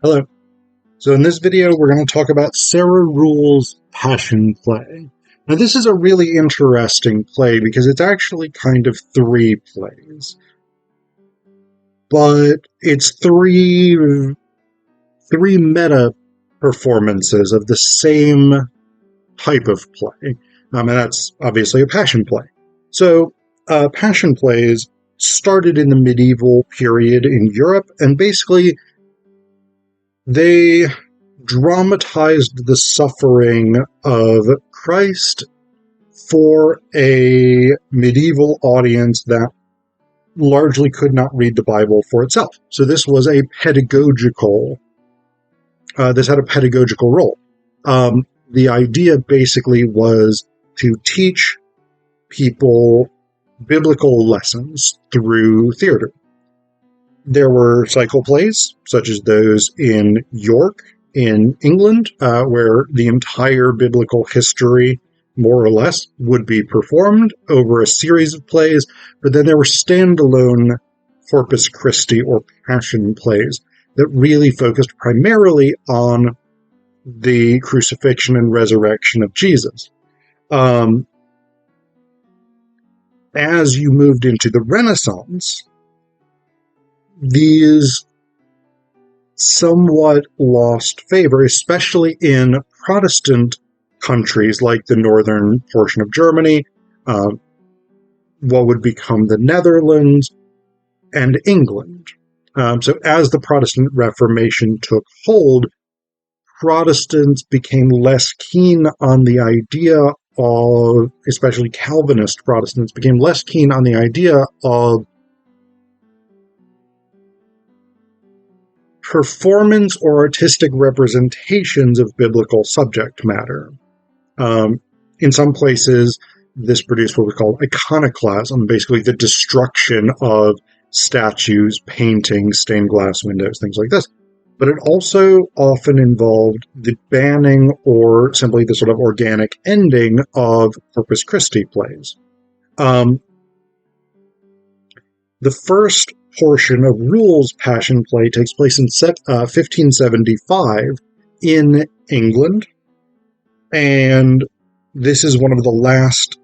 Hello. So in this video, we're going to talk about Sarah Ruhl's Passion Play. Now, this is a really interesting play because it's actually kind of three plays, but it's three meta performances of the same type of play, and that's obviously a passion play. So, passion plays started in the medieval period in Europe, and basically they dramatized the suffering of Christ for a medieval audience that largely could not read the Bible for itself. So this was a pedagogical, this had a pedagogical role. The idea basically was to teach people biblical lessons through theater. There were cycle plays, such as those in York, in England, where the entire biblical history, more or less, would be performed over a series of plays, but then there were standalone Corpus Christi or Passion plays that really focused primarily on the crucifixion and resurrection of Jesus. As you moved into the Renaissance, these somewhat lost favor, especially in Protestant countries like the northern portion of Germany, what would become the Netherlands, and England. So as the Protestant Reformation took hold, Protestants became less keen on the idea of, especially Calvinist Protestants, became less keen on the idea of performance or artistic representations of biblical subject matter. In some places, this produced what we call iconoclasm, basically the destruction of statues, paintings, stained glass windows, things like this. But it also often involved the banning or simply the sort of organic ending of Corpus Christi plays. The first portion of Ruhl's Passion Play takes place in 1575 in England, and this is one of the last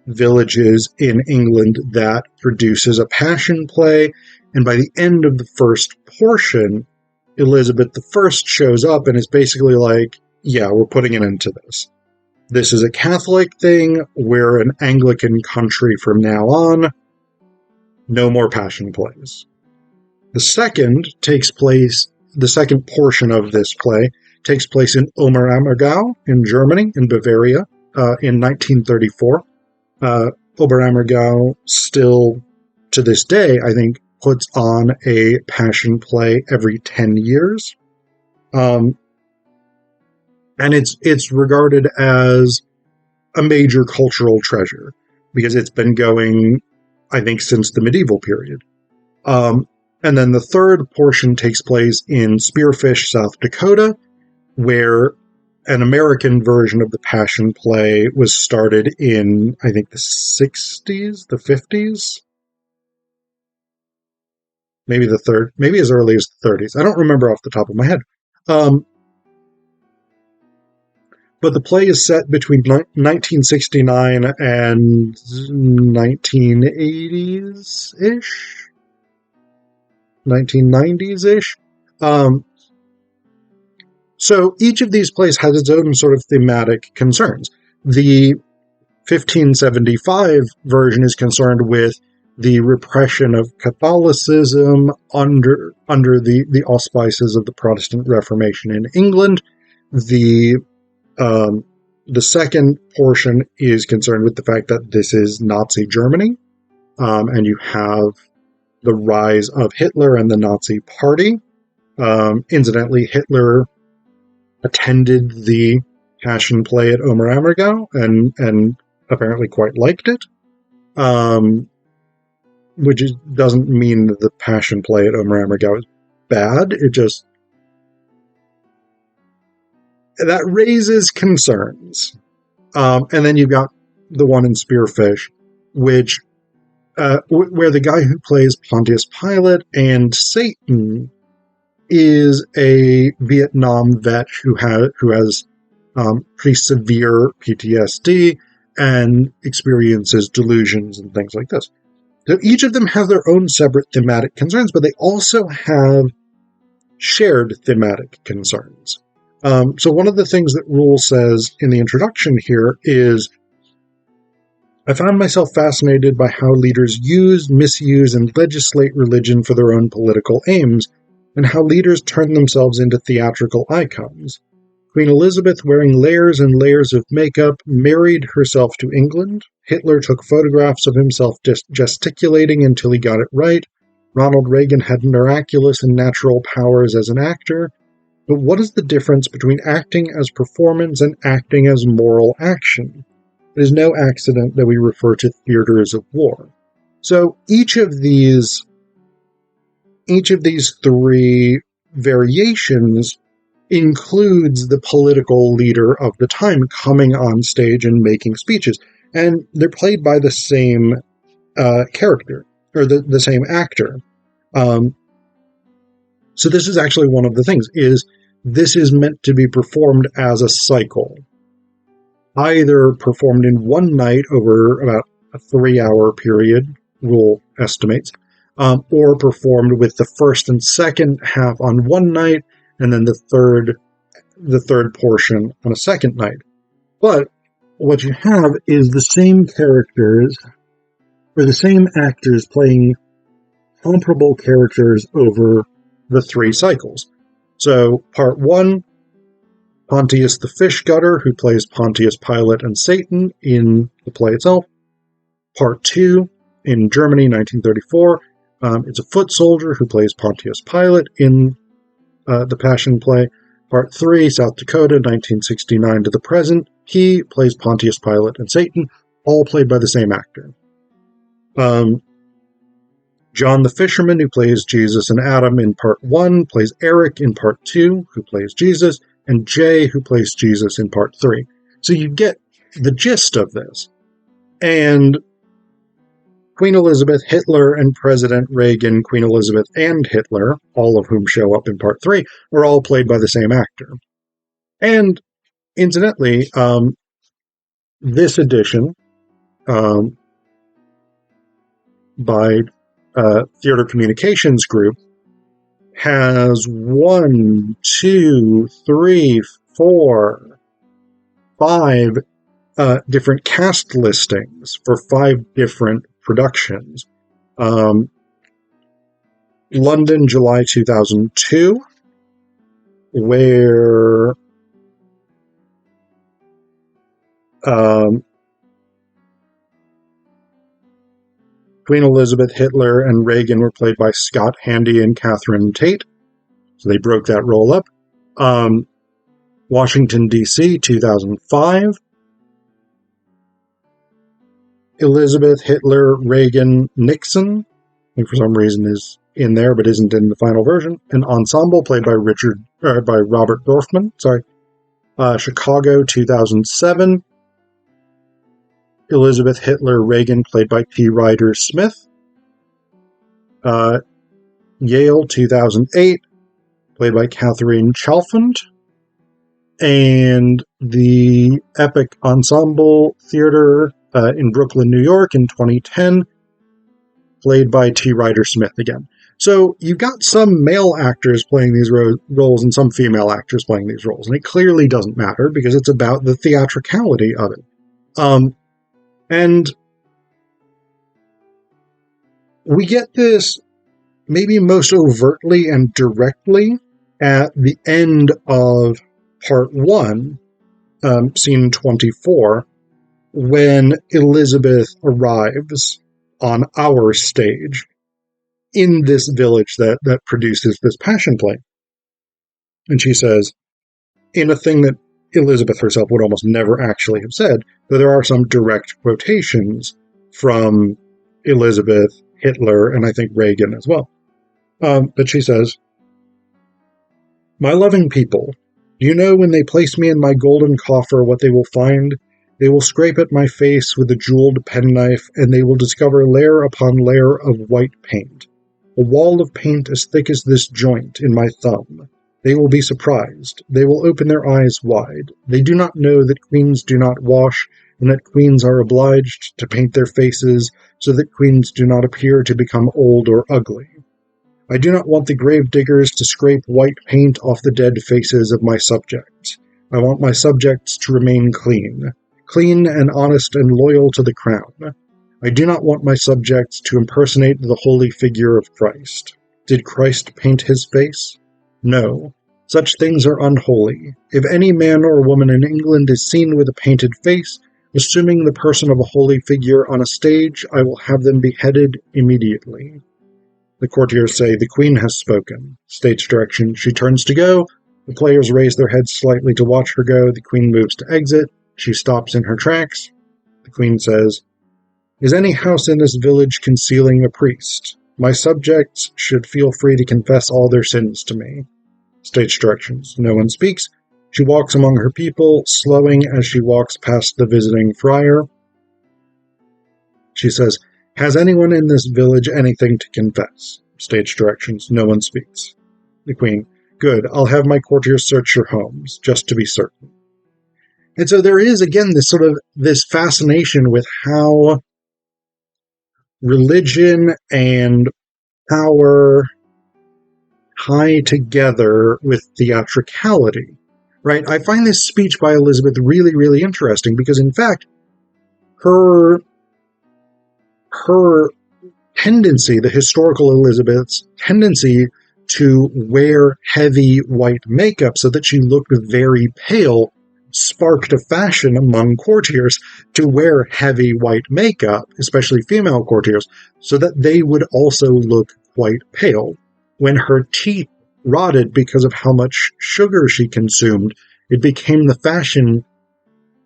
villages in England that produces a passion play, and by the end of the first portion, Elizabeth I shows up and is basically like, yeah, we're putting an end to this. This is a Catholic thing, we're an Anglican country from now on, no more passion plays. The second portion of this play takes place in Oberammergau in Germany, in Bavaria, in 1934. Oberammergau still, to this day, I think, puts on a passion play every 10 years. And it's regarded as a major cultural treasure because it's been going, I think, since the medieval period. And then the third portion takes place in Spearfish, South Dakota, where an American version of the Passion Play was started in, I think, the 60s, the 50s? Maybe as early as the 30s. I don't remember off the top of my head. But the play is set between 1969 and 1980s-ish? 1990s-ish. So each of these plays has its own sort of thematic concerns. The 1575 version is concerned with the repression of Catholicism under the auspices of the Protestant Reformation in England. The second portion is concerned with the fact that this is Nazi Germany, and you have the rise of Hitler and the Nazi Party. Incidentally, Hitler attended the Passion Play at Oberammergau and apparently quite liked it, which doesn't mean that the Passion Play at Oberammergau is bad. It just that raises concerns. And then you've got the one in Spearfish, which where the guy who plays Pontius Pilate and Satan is a Vietnam vet who has pretty severe PTSD and experiences delusions and things like this. So each of them have their own separate thematic concerns, but they also have shared thematic concerns. So one of the things that Ruhl says in the introduction here is, I found myself fascinated by how leaders use, misuse, and legislate religion for their own political aims, and how leaders turn themselves into theatrical icons. Queen Elizabeth, wearing layers and layers of makeup, married herself to England. Hitler took photographs of himself gesticulating until he got it right. Ronald Reagan had miraculous and natural powers as an actor. But what is the difference between acting as performance and acting as moral action? It is no accident that we refer to theaters of war. So each of these three variations includes the political leader of the time coming on stage and making speeches. And they're played by the same character, or the same actor. So this is actually one of the things, is this is meant to be performed as a cycle. Either performed in one night over about a 3-hour period, Ruhl estimates, or performed with the first and second half on one night, and then the third portion on a second night. But what you have is the same characters, or the same actors playing comparable characters over the 3 cycles. So part 1, Pontius the Fish Gutter, who plays Pontius Pilate and Satan in the play itself. Part 2, in Germany, 1934, it's a foot soldier who plays Pontius Pilate in the Passion play. Part 3, South Dakota, 1969 to the present. He plays Pontius Pilate and Satan, all played by the same actor. John the Fisherman, who plays Jesus and Adam in Part 1, plays Eric in Part 2, who plays Jesus, and Jay, who plays Jesus in Part 3. So you get the gist of this. And Queen Elizabeth, Hitler, and President Reagan, Queen Elizabeth, and Hitler, all of whom show up in Part 3, are all played by the same actor. And, incidentally, this edition, by Theater Communications Group, has 1, 2, 3, 4, 5 different cast listings for 5 different productions. London, July 2002, where Queen Elizabeth, Hitler, and Reagan were played by Scott Handy and Catherine Tate. So they broke that role up. Washington, D.C., 2005. Elizabeth, Hitler, Reagan, Nixon, and for some reason is in there but isn't in the final version. An ensemble played by Robert Dorfman. Chicago, 2007. Elizabeth, Hitler, Reagan, played by P. Ryder Smith. Yale, 2008, played by Catherine Chalfant. And the Epic Ensemble Theater in Brooklyn, New York in 2010, played by T. Ryder Smith again. So you've got some male actors playing these roles and some female actors playing these roles. And it clearly doesn't matter because it's about the theatricality of it. And we get this maybe most overtly and directly at the end of Part 1, Scene 24, when Elizabeth arrives on our stage in this village that produces this Passion play. And she says, in a thing that Elizabeth herself would almost never actually have said, though there are some direct quotations from Elizabeth, Hitler, and I think Reagan as well. But she says, "My loving people, do you know when they place me in my golden coffer what they will find? They will scrape at my face with a jeweled penknife, and they will discover layer upon layer of white paint. A wall of paint as thick as this joint in my thumb. They will be surprised. They will open their eyes wide. They do not know that queens do not wash, and that queens are obliged to paint their faces so that queens do not appear to become old or ugly. I do not want the grave diggers to scrape white paint off the dead faces of my subjects. I want my subjects to remain clean and honest and loyal to the crown. I do not want my subjects to impersonate the holy figure of Christ. Did Christ paint his face? No. Such things are unholy. If any man or woman in England is seen with a painted face, assuming the person of a holy figure on a stage, I will have them beheaded immediately. The courtiers say, the Queen has spoken. Stage direction, she turns to go. The players raise their heads slightly to watch her go. The Queen moves to exit. She stops in her tracks. The Queen says, is any house in this village concealing a priest? My subjects should feel free to confess all their sins to me. Stage directions. No one speaks. She walks among her people, slowing as she walks past the visiting friar. She says, has anyone in this village anything to confess? Stage directions. No one speaks. The Queen. Good. I'll have my courtiers search your homes, just to be certain. And so there is, again, this fascination with how religion and power tie together with theatricality, right? I find this speech by Elizabeth really, really interesting because, in fact, her tendency, the historical Elizabeth's tendency to wear heavy white makeup so that she looked very pale, sparked a fashion among courtiers to wear heavy white makeup, especially female courtiers, so that they would also look quite pale. When her teeth rotted because of how much sugar she consumed, it became the fashion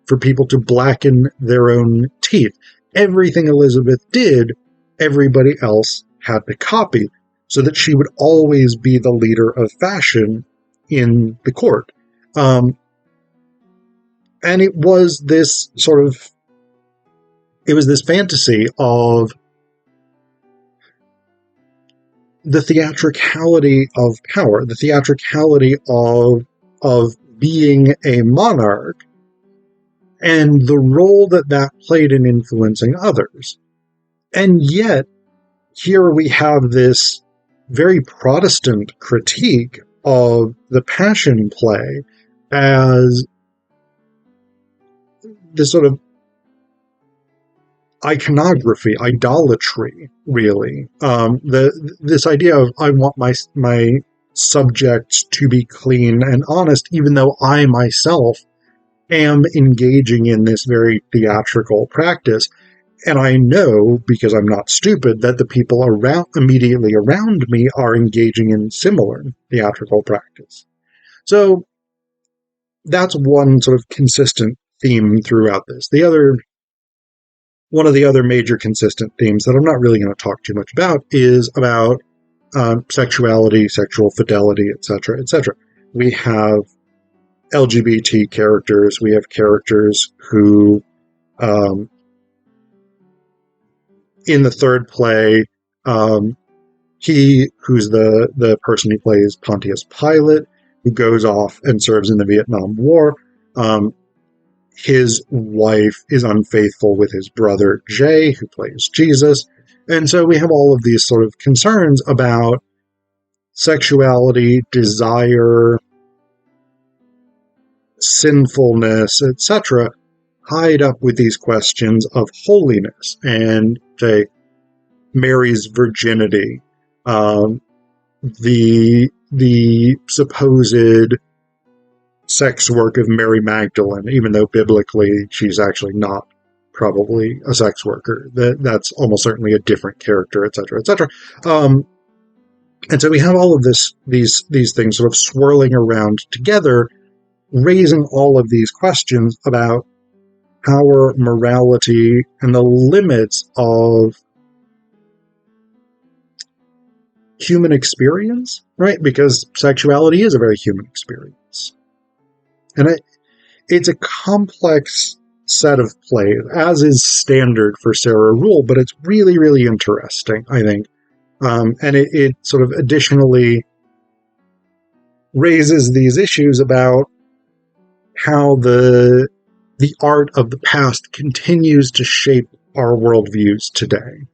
for people to blacken their own teeth. Everything Elizabeth did, everybody else had to copy, so that she would always be the leader of fashion in the court. And it was this fantasy of the theatricality of power, the theatricality of being a monarch, and the role that played in influencing others. And yet, here we have this very Protestant critique of the Passion Play as this sort of iconography, idolatry, really. This idea of, I want my subjects to be clean and honest, even though I myself am engaging in this very theatrical practice. And I know, because I'm not stupid, that the people immediately around me are engaging in similar theatrical practice. So that's one sort of consistent theme throughout this. One of the other major consistent themes that I'm not really going to talk too much about is about sexuality, sexual fidelity, etc., etc. We have LGBT characters. We have characters who, in the third play, he who's the person who plays Pontius Pilate, who goes off and serves in the Vietnam War. His wife is unfaithful with his brother Jay, who plays Jesus. And so we have all of these sort of concerns about sexuality, desire, sinfulness, etc., tied up with these questions of holiness and, say, Mary's virginity, the supposed sex work of Mary Magdalene, even though biblically she's actually not probably a sex worker. That's almost certainly a different character, etc., etc. And so we have all of these things sort of swirling around together, raising all of these questions about power, morality, and the limits of human experience, right? Because sexuality is a very human experience. And it's a complex set of plays, as is standard for Sarah Ruhl, but it's really, really interesting, I think, And it sort of additionally raises these issues about how the art of the past continues to shape our worldviews today.